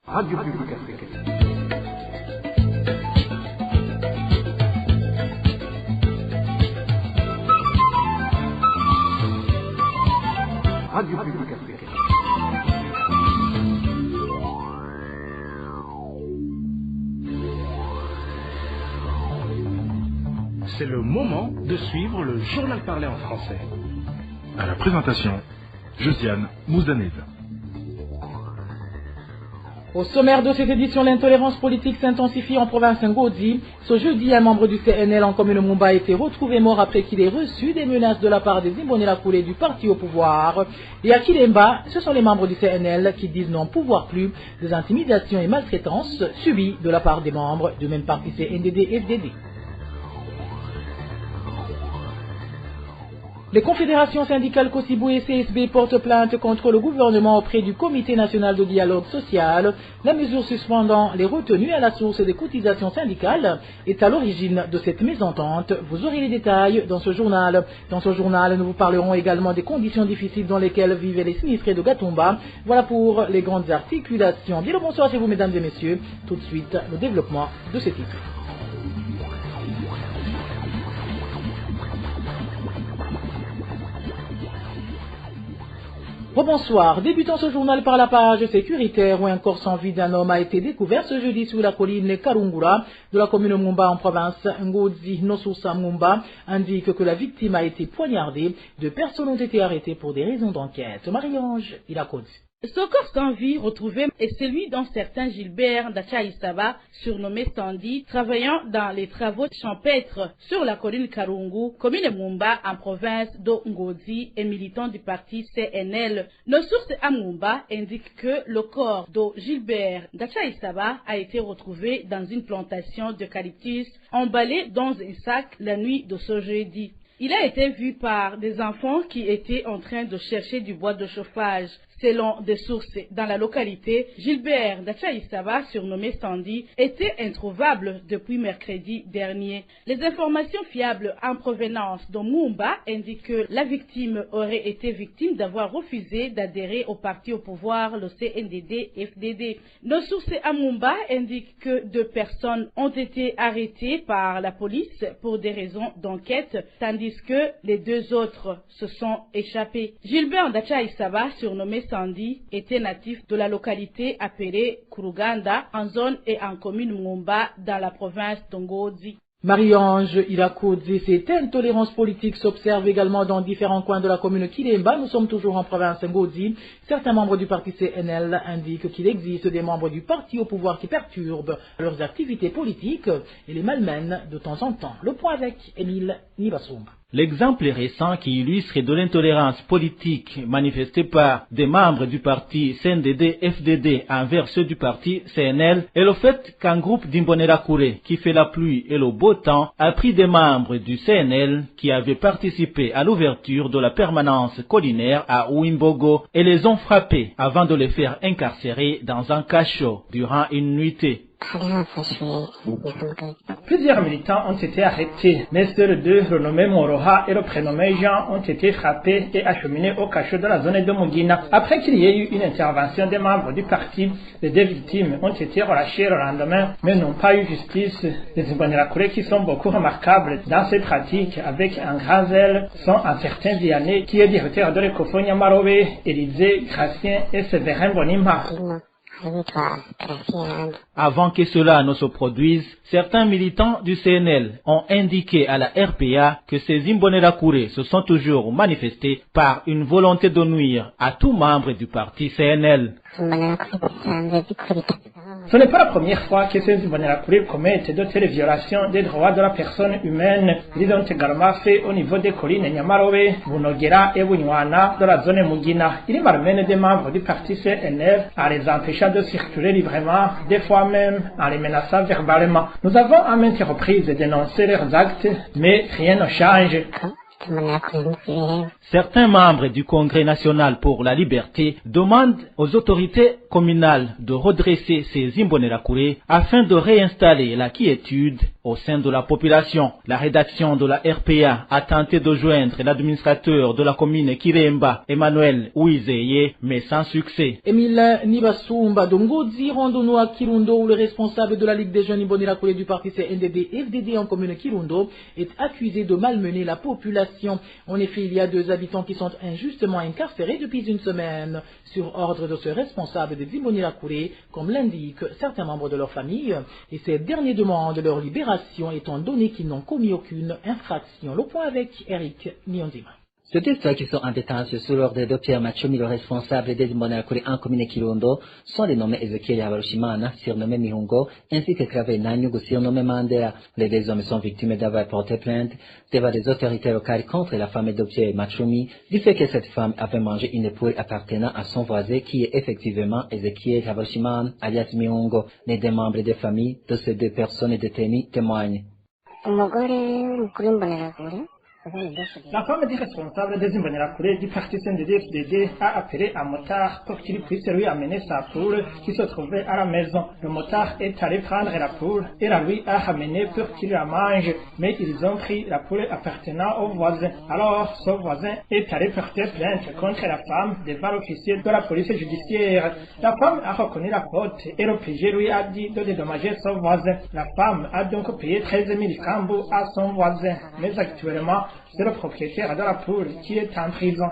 Radio Publique Africaine. Radio Publique Africaine. C'est le moment de suivre le journal parlé en français. À la présentation, Josiane Mouzanez. Au sommaire de cette édition, l'intolérance politique s'intensifie en province Ngodi. Ce jeudi, un membre du CNL en commune Mumba a été retrouvé mort après qu'il ait reçu des menaces de la part des Imbonerakure du parti au pouvoir. Et à Kilemba, ce sont les membres du CNL qui disent n'en pouvoir plus des intimidations et maltraitances subies de la part des membres du même parti CNDD-FDD. Les confédérations syndicales Kosibu et CSB portent plainte contre le gouvernement auprès du Comité national de dialogue social. La mesure suspendant les retenues à la source des cotisations syndicales est à l'origine de cette mésentente. Vous aurez les détails dans ce journal. Dans ce journal, nous vous parlerons également des conditions difficiles dans lesquelles vivent les sinistrés de Gatumba. Voilà pour les grandes articulations. Bien le bonsoir chez vous, mesdames et messieurs. Tout de suite, le développement de ces titres. Bonsoir. Débutons ce journal par la page sécuritaire où un corps sans vie d'un homme a été découvert ce jeudi sur la colline Karungura de la commune Mumba en province Ngozi Nosusa Mumba indique que la victime a été poignardée. 2 personnes ont été arrêtées pour des raisons d'enquête. Marie-Ange Ilakodi. Ce corps sans vie retrouvé est celui d'un certain Gilbert Ndachaïsaba, surnommé Sandy, travaillant dans les travaux champêtres sur la colline Karungu, commune Mumba en province de Ngozi et militant du parti CNL. Nos sources à Mumba indiquent que le corps de Gilbert Ndachaïsaba a été retrouvé dans une plantation d'eucalyptus emballé dans un sac la nuit de ce jeudi. Il a été vu par des enfants qui étaient en train de chercher du bois de chauffage. Selon des sources dans la localité, Gilbert Ndachaïsaba, surnommé Sandy, était introuvable depuis mercredi dernier. Les informations fiables en provenance de Mumba indiquent que la victime aurait été victime d'avoir refusé d'adhérer au parti au pouvoir, le CNDD-FDD. Nos sources à Mumba indiquent que 2 personnes ont été arrêtées par la police pour des raisons d'enquête, tandis que les 2 autres se sont échappés. Gilbert Ndachaïsaba, surnommé Sandy, était natif de la localité appelée Kuruganda, en zone et en commune Mumba, dans la province d'Ngozi. Marie-Ange Ilakodi, cette intolérance politique s'observe également dans différents coins de la commune Kilemba. Nous sommes toujours en province Ngodi. Certains membres du parti CNL indiquent qu'il existe des membres du parti au pouvoir qui perturbent leurs activités politiques et les malmènent de temps en temps. Le point avec Émile Nibasumba. L'exemple récent qui illustre de l'intolérance politique manifestée par des membres du parti CNDD-FDD envers ceux du parti CNL est le fait qu'un groupe d'Imbonerakure qui fait la pluie et le beau temps a pris des membres du CNL qui avaient participé à l'ouverture de la permanence collinaire à Ouimbogo et les ont frappés avant de les faire incarcérer dans un cachot durant une nuitée. Plusieurs militants ont été arrêtés, mais seuls 2, renommés Moroha et le prénommé Jean, ont été frappés et acheminés au cachot de la zone de Mugina. Après qu'il y ait eu une intervention des membres du parti, les 2 victimes ont été relâchées le lendemain, mais n'ont pas eu justice. Les Imbonerakure qui sont beaucoup remarquables dans ces pratiques avec un grand zèle sont un certain Vianney qui est directeur de l'Ecophonia Marobe, Élysée, Gracien et Séverin Bonima. Avant que cela ne se produise, certains militants du CNL ont indiqué à la RPA que ces Imbonerakure se sont toujours manifestés par une volonté de nuire à tout membre du parti CNL. Ce n'est pas la première fois que ces Imbonerakure commettent de telles violations des droits de la personne humaine. Ils ont également fait au niveau des collines Nyamarobe, Bunogera et Bunywana de la zone Mugina. Ils malmènent des membres du parti CNL en les empêchant de circuler librement, des fois même en les menaçant verbalement. Nous avons à maintes reprises dénoncé leurs actes, mais rien ne change. Certains membres du Congrès national pour la liberté demandent aux autorités communales de redresser ces Imbonerakure afin de réinstaller la quiétude au sein de la population. La rédaction de la RPA a tenté de joindre l'administrateur de la commune Kiremba, Emmanuel Ouizeye, mais sans succès. Emile Nibasumba Dongozi, randons-nous à Kirundo où le responsable de la Ligue des jeunes Imbonerakure du parti CNDD-FDD en commune Kirundo est accusé de malmener la population. En effet, il y a 2 habitants qui sont injustement incarcérés depuis une semaine sur ordre de ce responsable des Imbonerakure, comme l'indiquent certains membres de leur famille, et ces derniers demandent leur libération étant donné qu'ils n'ont commis aucune infraction. Le point avec Eric Nyonzima. Ces 2 stars qui sont en détention sous l'ordre de Pierre Machomi, le responsable des Imbonerakure en commune Kirundo, sont les nommés Ezekiel Habarushimana, surnommé Mihungo, ainsi que Clave Nanyugu, surnommé Mandela. Les 2 hommes sont victimes d'avoir porté plainte devant les autorités locales contre la femme de Pierre Machomi, du fait que cette femme avait mangé une poule appartenant à son voisin qui est effectivement Ezekiel Habarushimana, alias Mihungo. Les 2 membres de famille de ces 2 personnes détenues témoignent. La femme des responsables des Imbonerakure du parti CNDD-FDD a appelé un motard pour qu'il puisse lui amener sa poule qui se trouvait à la maison. Le motard est allé prendre la poule et la lui a ramenée pour qu'il la mange, mais ils ont pris la poule appartenant au voisin. Alors, ce voisin est allé porter plainte contre la femme devant l'officier de la police judiciaire. La femme a reconnu la faute et le PG lui a dit de dédommager son voisin. La femme a donc payé 13 000 kambou à son voisin, mais actuellement, c'est le propriétaire de la poule qui est en prison.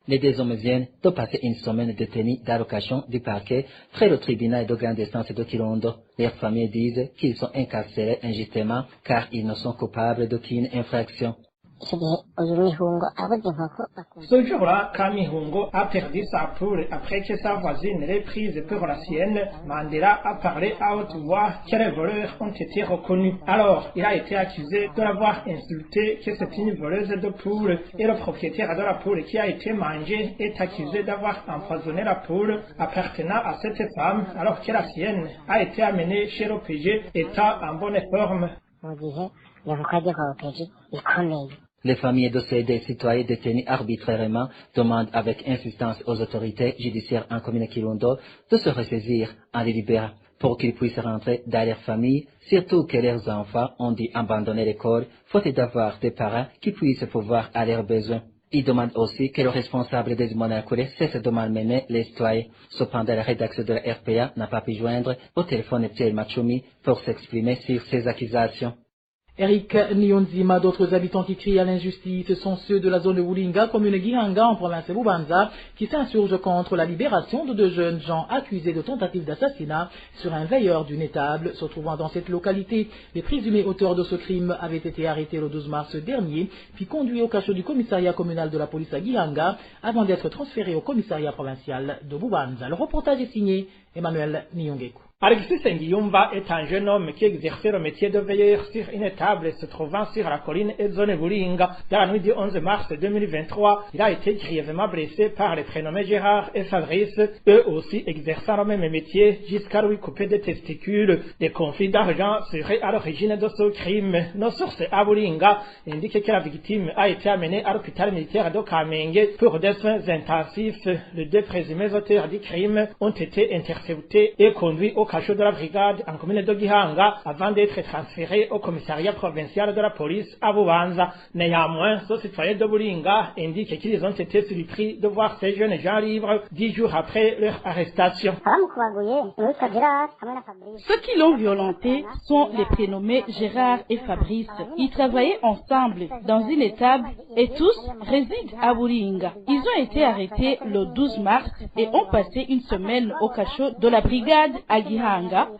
Les 2 hommes viennent de passer une semaine détenus d'allocation du parquet près du tribunal de grande instance de Kirundo. Leurs familles disent qu'ils sont incarcérés injustement car ils ne sont coupables d'aucune infraction. Ce jour-là, quand Mihungo a perdu sa poule après que sa voisine l'ait prise pour la sienne, Mandela a parlé à haute voix que les voleurs ont été reconnus. Alors, il a été accusé de l'avoir insulté, que c'est une voleuse de poule, et le propriétaire de la poule qui a été mangée est accusé d'avoir empoisonné la poule appartenant à cette femme, alors que la sienne a été amenée chez l'OPG étant en bonne forme. Les familles de ces 2 citoyens détenus arbitrairement demandent avec insistance aux autorités judiciaires en commune Kirundo de se ressaisir en les libérant pour qu'ils puissent rentrer dans leur famille, surtout que leurs enfants ont dû abandonner l'école, faute d'avoir des parents qui puissent pouvoir à leurs besoins. Ils demandent aussi que le responsable des Imbonerakure cesse de malmener les citoyens. Cependant, la rédaction de la RPA n'a pas pu joindre au téléphone Pierre Machomi pour s'exprimer sur ces accusations. Eric Nyonzima, d'autres habitants qui crient à l'injustice sont ceux de la zone de Wulinga, commune Gihanga en province de Bubanza, qui s'insurgent contre la libération de 2 jeunes gens accusés de tentative d'assassinat sur un veilleur d'une étable se trouvant dans cette localité. Les présumés auteurs de ce crime avaient été arrêtés le 12 mars dernier, puis conduits au cachot du commissariat communal de la police à Gihanga, avant d'être transférés au commissariat provincial de Bubanza. Le reportage est signé Emmanuel Nyongeku. Alexis Ngiyumba est un jeune homme qui exerçait le métier de veilleur sur une étable se trouvant sur la colline et zone Bulinga. Dans la nuit du 11 mars 2023, il a été grièvement blessé par les prénommés Gérard et Fabrice, eux aussi exerçant le même métier jusqu'à lui couper des testicules. Des conflits d'argent seraient à l'origine de ce crime. Nos sources à Bulinga indiquent que la victime a été amenée à l'hôpital militaire de Kamenge pour des soins intensifs. Les 2 présumés auteurs du crime ont été interceptés et conduits au cachot de la brigade en commune de Gihanga avant d'être transférés au commissariat provincial de la police à Bubanza. Néanmoins, ce citoyen de Bulinga indique qu'ils ont été surpris de voir ces jeunes gens libres 10 jours après leur arrestation. Ceux qui l'ont violenté sont les prénommés Gérard et Fabrice. Ils travaillaient ensemble dans une étable et tous résident à Bulinga. Ils ont été arrêtés le 12 mars et ont passé une semaine au cachot de la brigade à Gihanga.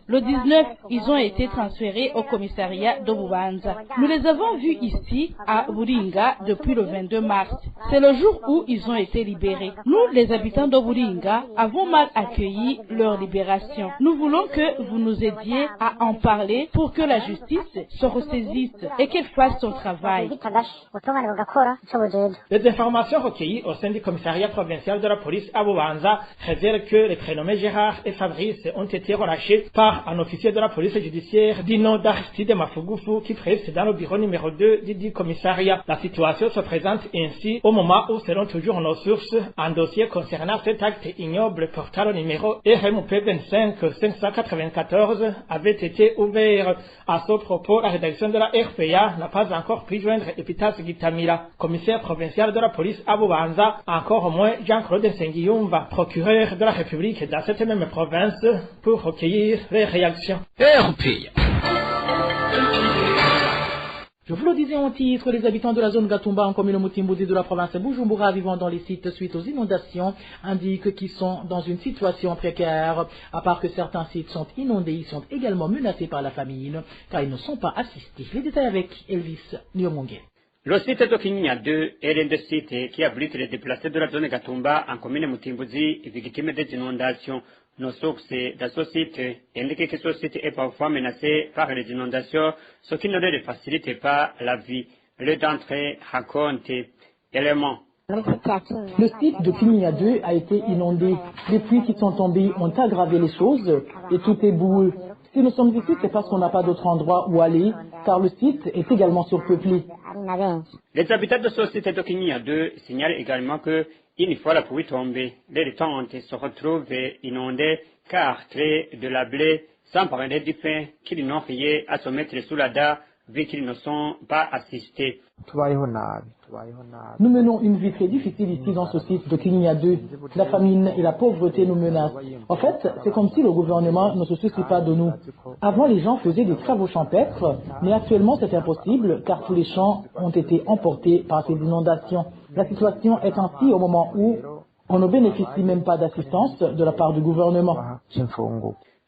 Le 19, ils ont été transférés au commissariat de Bubanza. Nous les avons vus ici, à Bulinga, depuis le 22 mars. C'est le jour où ils ont été libérés. Nous, les habitants de Bulinga, avons mal accueilli leur libération. Nous voulons que vous nous aidiez à en parler pour que la justice se ressaisisse et qu'elle fasse son travail. Les informations recueillies au sein du commissariat provincial de la police à Bubanza révèlent que les prénommés Gérard et Fabrice ont été relatés arrachés par un officier de la police judiciaire du nom d'Aristide Mafugufu qui précède dans le bureau numéro 2 du commissariat. La situation se présente ainsi au moment où, selon toujours nos sources, un dossier concernant cet acte ignoble portant le numéro RMP 25 594 avait été ouvert. À ce propos, la rédaction de la RPA n'a pas encore pu joindre Epitas Gitamira, commissaire provincial de la police à Bubanza, encore moins Jean-Claude Nsengiyumva, procureur de la République dans cette même province, pour recueillir les réactions. RPA. Je vous le disais en titre, les habitants de la zone Gatumba en commune Mutimbuzi de la province de Bujumbura vivant dans les sites suite aux inondations indiquent qu'ils sont dans une situation précaire. À part que certains sites sont inondés, ils sont également menacés par la famine car ils ne sont pas assistés. Les détails avec Elvis Nyomongé. Le site de Kinyinya 2 est l'un des sites qui abrite les déplacés de la zone Gatumba en commune Mutimbuzi victimes des inondations. Nos sources de ce site indiquent que ce site est parfois menacé par les inondations, ce qui ne leur facilite pas la vie. Le d'entrée raconte éléments. Le site de Kinyinya 2 a été inondé. Les pluies qui sont tombées ont aggravé les choses et tout est boueux. Si nous sommes ici, c'est parce qu'on n'a pas d'autre endroit où aller, car le site est également surpeuplé. Les habitants de ce site de Kinyinya 2 signalent également que une fois la pluie tombée, les tentes se retrouvent inondées car traits de la blé, sans parler du pain, qu'ils n'ont rien à se mettre sous la dalle vu qu'ils ne sont pas assistés. Nous menons une vie très difficile ici dans ce site de Kinyinya 2. La famine et la pauvreté nous menacent. En fait, c'est comme si le gouvernement ne se soucie pas de nous. Avant, les gens faisaient des travaux champêtres, mais actuellement c'est impossible car tous les champs ont été emportés par ces inondations. La situation est ainsi au moment où on ne bénéficie même pas d'assistance de la part du gouvernement.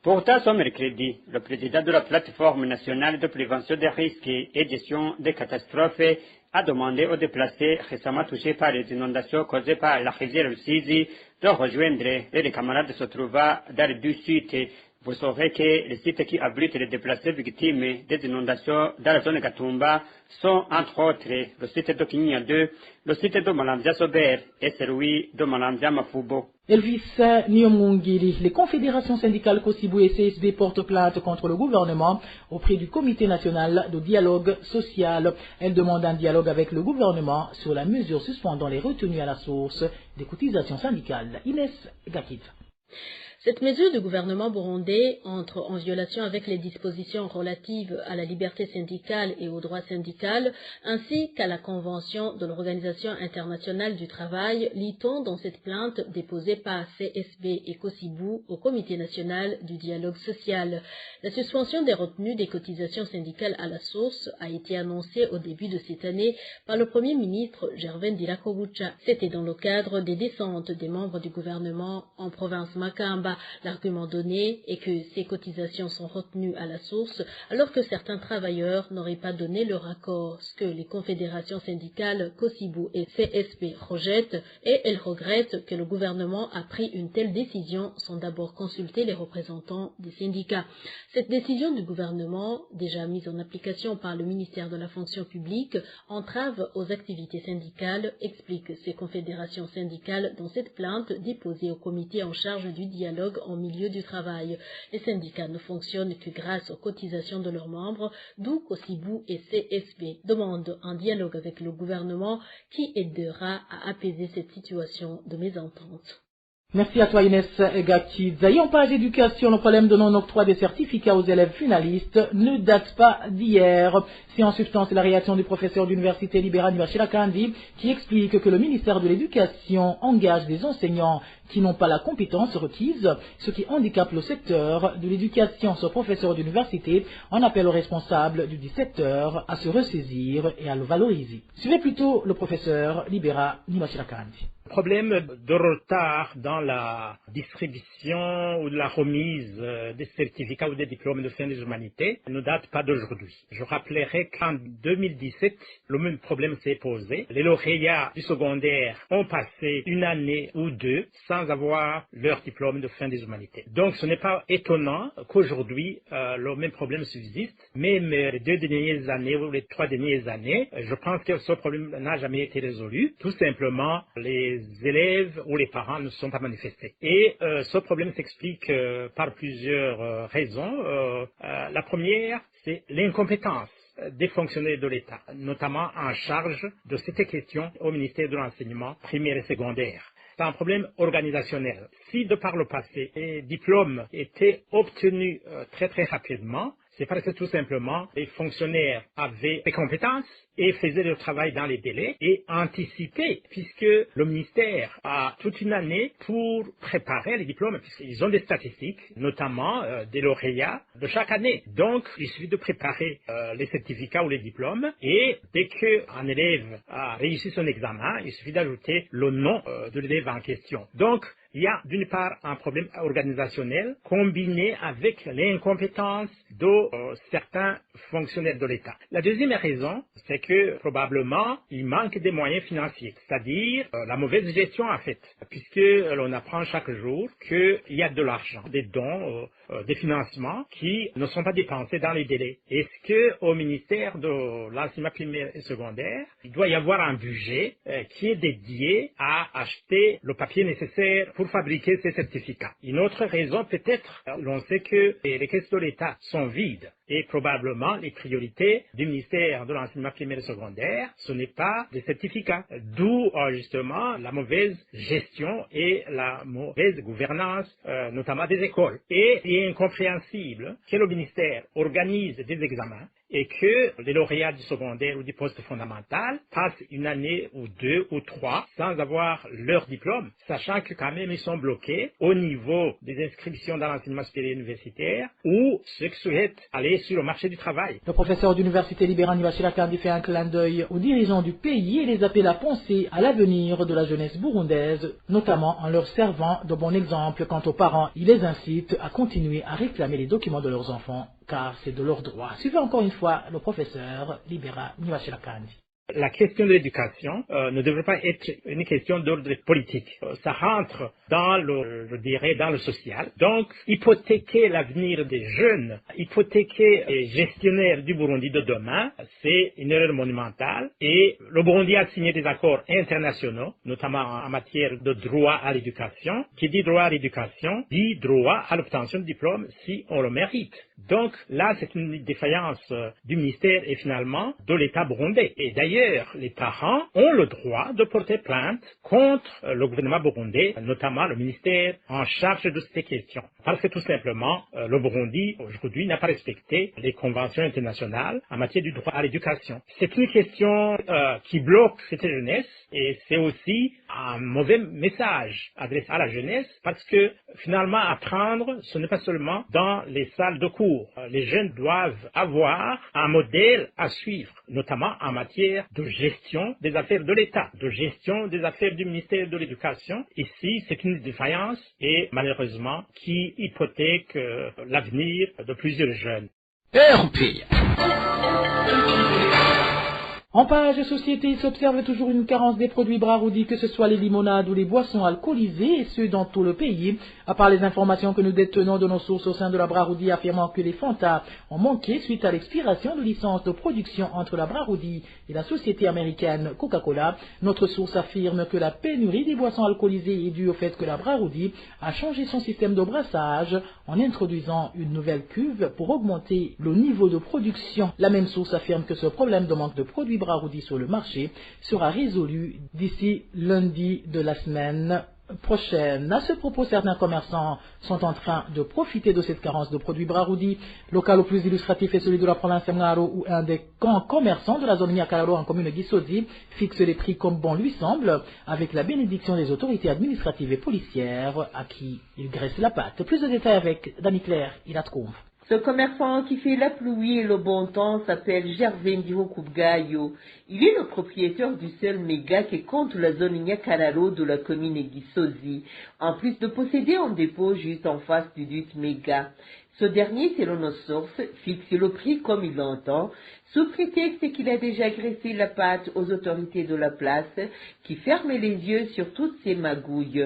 Pourtant, ce mercredi, le président de la plateforme nationale de prévention des risques et gestion des catastrophes a demandé aux déplacés récemment touchés par les inondations causées par la rivière Rusizi de rejoindre les camarades se trouvant dans les deux sites. Vous saurez que les sites qui abritent les déplacés victimes des inondations dans la zone Gatumba sont entre autres le site de Kinyinya 2, le site de Malamzia Sober et celui de Malamzia Mafubo. Elvis Nyomungiri, les confédérations syndicales Kosibu et CSB portent plainte contre le gouvernement auprès du Comité national de dialogue social. Elles demandent un dialogue avec le gouvernement sur la mesure suspendant les retenues à la source des cotisations syndicales. Inès Gakid. Cette mesure du gouvernement burundais entre en violation avec les dispositions relatives à la liberté syndicale et au droit syndical, ainsi qu'à la Convention de l'Organisation internationale du travail, lit-on dans cette plainte déposée par CSB et Kosibu au Comité national du dialogue social. La suspension des retenues des cotisations syndicales à la source a été annoncée au début de cette année par le Premier ministre Gervais Ndirakobucha. C'était dans le cadre des descentes des membres du gouvernement en province Makamba. L'argument donné est que ces cotisations sont retenues à la source alors que certains travailleurs n'auraient pas donné leur accord, ce que les confédérations syndicales Kosibu et CSB rejettent, et elles regrettent que le gouvernement a pris une telle décision sans d'abord consulter les représentants des syndicats. Cette décision du gouvernement, déjà mise en application par le ministère de la fonction publique, entrave aux activités syndicales, expliquent ces confédérations syndicales dans cette plainte déposée au comité en charge du dialogue en milieu du travail. Les syndicats ne fonctionnent que grâce aux cotisations de leurs membres, d'où Kosibu et CSB demandent un dialogue avec le gouvernement qui aidera à apaiser cette situation de mésentente. Merci à toi Inès Gakid. Et en page éducation, le problème de non-octroi des certificats aux élèves finalistes ne date pas d'hier. C'est en substance la réaction du professeur d'université libérale Nibachira Kandi qui explique que le ministère de l'Éducation engage des enseignants qui n'ont pas la compétence requise, ce qui handicape le secteur de l'éducation. Ce professeur d'université en appelle aux responsables du 17h à se ressaisir et à le valoriser. Suivez plutôt le professeur libéral Nibachira Kandi. Problème de retard dans la distribution ou de la remise des certificats ou des diplômes de fin des humanités ne date pas d'aujourd'hui. Je rappellerai qu'en 2017, le même problème s'est posé. Les lauréats du secondaire ont passé une année ou deux sans avoir leur diplôme de fin des humanités. Donc ce n'est pas étonnant qu'aujourd'hui le même problème subsiste. Même les 2 dernières années ou les 3 dernières années, je pense que ce problème n'a jamais été résolu. Tout simplement, les élèves ou les parents ne se sont pas manifestés. Et ce problème s'explique par plusieurs raisons. La première, c'est l'incompétence des fonctionnaires de l'État, notamment en charge de cette question au ministère de l'Enseignement primaire et secondaire. C'est un problème organisationnel. Si de par le passé, les diplômes étaient obtenus très très rapidement, c'est parce que tout simplement les fonctionnaires avaient des compétences et faisaient le travail dans les délais et anticipaient, puisque le ministère a toute une année pour préparer les diplômes, puisqu'ils ont des statistiques, notamment des lauréats de chaque année. Donc, il suffit de préparer les certificats ou les diplômes, et dès qu'un élève a réussi son examen, il suffit d'ajouter le nom de l'élève en question. Donc, il y a d'une part un problème organisationnel combiné avec l'incompétence de certains fonctionnaires de l'État. La deuxième raison, c'est que probablement il manque des moyens financiers, c'est-à-dire la mauvaise gestion en fait, puisque l'on apprend chaque jour qu'il y a de l'argent, des dons, des financements qui ne sont pas dépensés dans les délais. Est-ce que au ministère de l'enseignement primaire et secondaire, il doit y avoir un budget qui est dédié à acheter le papier nécessaire pour fabriquer ces certificats? Une autre raison peut-être, l'on sait que les caisses de l'État sont vides et probablement les priorités du ministère de l'enseignement primaire et secondaire, ce n'est pas des certificats. D'où justement la mauvaise gestion et la mauvaise gouvernance, notamment des écoles. Et il est incompréhensible que le ministère organise des examens et que les lauréats du secondaire ou du poste fondamental passent une année ou deux ou trois sans avoir leur diplôme, sachant que quand même ils sont bloqués au niveau des inscriptions dans l'enseignement supérieur universitaire ou ceux qui souhaitent aller sur le marché du travail. Le professeur d'université libérale Nibachila Kandi fait un clin d'œil aux dirigeants du pays et les appelle à penser à l'avenir de la jeunesse burundaise, notamment en leur servant de bon exemple quant aux parents. Il les incite à continuer à réclamer les documents de leurs enfants, car c'est de leur droit. Suivez encore une fois le professeur libéral Nibachila Kandi. La question de l'éducation ne devrait pas être une question d'ordre politique. Ça rentre dans dans le social. Donc, hypothéquer l'avenir des jeunes, hypothéquer les gestionnaires du Burundi de demain, c'est une erreur monumentale. Et le Burundi a signé des accords internationaux, notamment en matière de droit à l'éducation. Qui dit droit à l'éducation, dit droit à l'obtention de diplôme si on le mérite. Donc, là, c'est une défaillance du ministère et finalement de l'État burundais. Et d'ailleurs, les parents ont le droit de porter plainte contre le gouvernement burundais, notamment le ministère en charge de ces questions. Parce que tout simplement, le Burundi, aujourd'hui, n'a pas respecté les conventions internationales en matière du droit à l'éducation. C'est une question qui bloque cette jeunesse et c'est aussi un mauvais message adressé à la jeunesse parce que finalement, apprendre, ce n'est pas seulement dans les salles de cours. Les jeunes doivent avoir un modèle à suivre, notamment en matière de gestion des affaires de l'État, de gestion des affaires du ministère de l'Éducation. Ici, c'est une défaillance et malheureusement qui hypothèque l'avenir de plusieurs jeunes. En page société, il s'observe toujours une carence des produits Braroudi, que ce soit les limonades ou les boissons alcoolisées, et ce dans tout le pays. À part les informations que nous détenons de nos sources au sein de la Braroudi affirmant que les Fanta ont manqué suite à l'expiration de licence de production entre la Braroudi et la société américaine Coca-Cola, notre source affirme que la pénurie des boissons alcoolisées est due au fait que la Braroudi a changé son système de brassage en introduisant une nouvelle cuve pour augmenter le niveau de production. La même source affirme que ce problème de manque de produits Braroudi sur le marché sera résolu d'ici lundi de la semaine prochaine. À ce propos, certains commerçants sont en train de profiter de cette carence de produits Braroudi. Le cas le plus illustratif est celui de la province Mngaro, où un des commerçants de la zone Niakalalo en commune Gisozi fixe les prix comme bon lui semble, avec la bénédiction des autorités administratives et policières à qui il graisse la patte. Plus de détails avec Dani Claire, il a trouvé. Ce commerçant qui fait la pluie et le bon temps s'appelle Gervais Ndiho-Kubgayo. Il est le propriétaire du seul méga qui compte la zone Niakalalo de la commune Gisozi, en plus de posséder un dépôt juste en face du dit méga. Ce dernier, selon nos sources, fixe le prix comme il l'entend, sous prétexte qu'il a déjà graissé la patte aux autorités de la place, qui ferment les yeux sur toutes ces magouilles.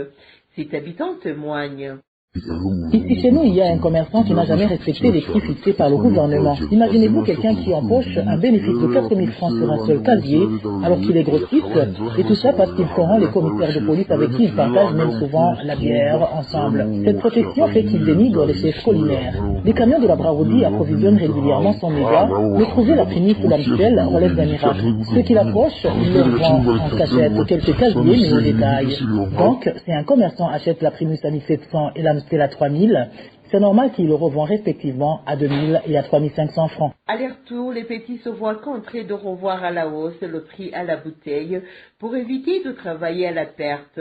Cet habitant témoigne. Ici chez nous, il y a un commerçant qui n'a jamais respecté les prix fixés par le gouvernement. Imaginez-vous quelqu'un qui empoche un bénéfice de 4 000 francs sur un seul casier, alors qu'il est grossiste, et tout ça parce qu'il corrompt les commissaires de police avec qui il partage même souvent la bière ensemble. Cette protection fait qu'il dénigre les chefs collinaires. Les camions de la Braroudi approvisionnent régulièrement son méga, mais trouver la prémisse ou la mutuelle relève d'un miracle. Ceux qui l'approchent, il leur vend en cachette quelques casiers, mais au détail. Donc, si un commerçant achète la Primus à 1700 et la Mstel à 3000, c'est normal qu'il le revend respectivement à 2000 et à 3500 francs. À leur tour, les petits se voient contraints de revoir à la hausse le prix à la bouteille pour éviter de travailler à la perte.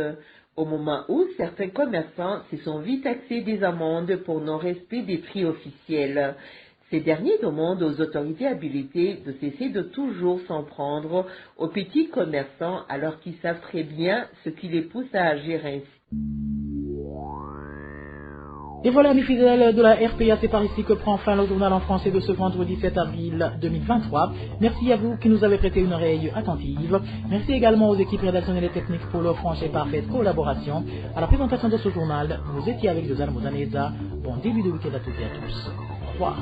Au moment où certains commerçants se sont vite taxés des amendes pour non-respect des prix officiels. Ces derniers demandent aux autorités habilitées de cesser de toujours s'en prendre aux petits commerçants alors qu'ils savent très bien ce qui les pousse à agir ainsi. Et voilà, mes fidèles de la RPA, c'est par ici que prend fin le journal en français de ce vendredi 7 avril 2023. Merci à vous qui nous avez prêté une oreille attentive. Merci également aux équipes rédactionnelles et techniques pour leur franche et parfaite collaboration. À la présentation de ce journal, vous étiez avec Josiane Mouzaneza. Bon début de week-end à toutes et à tous. Au revoir.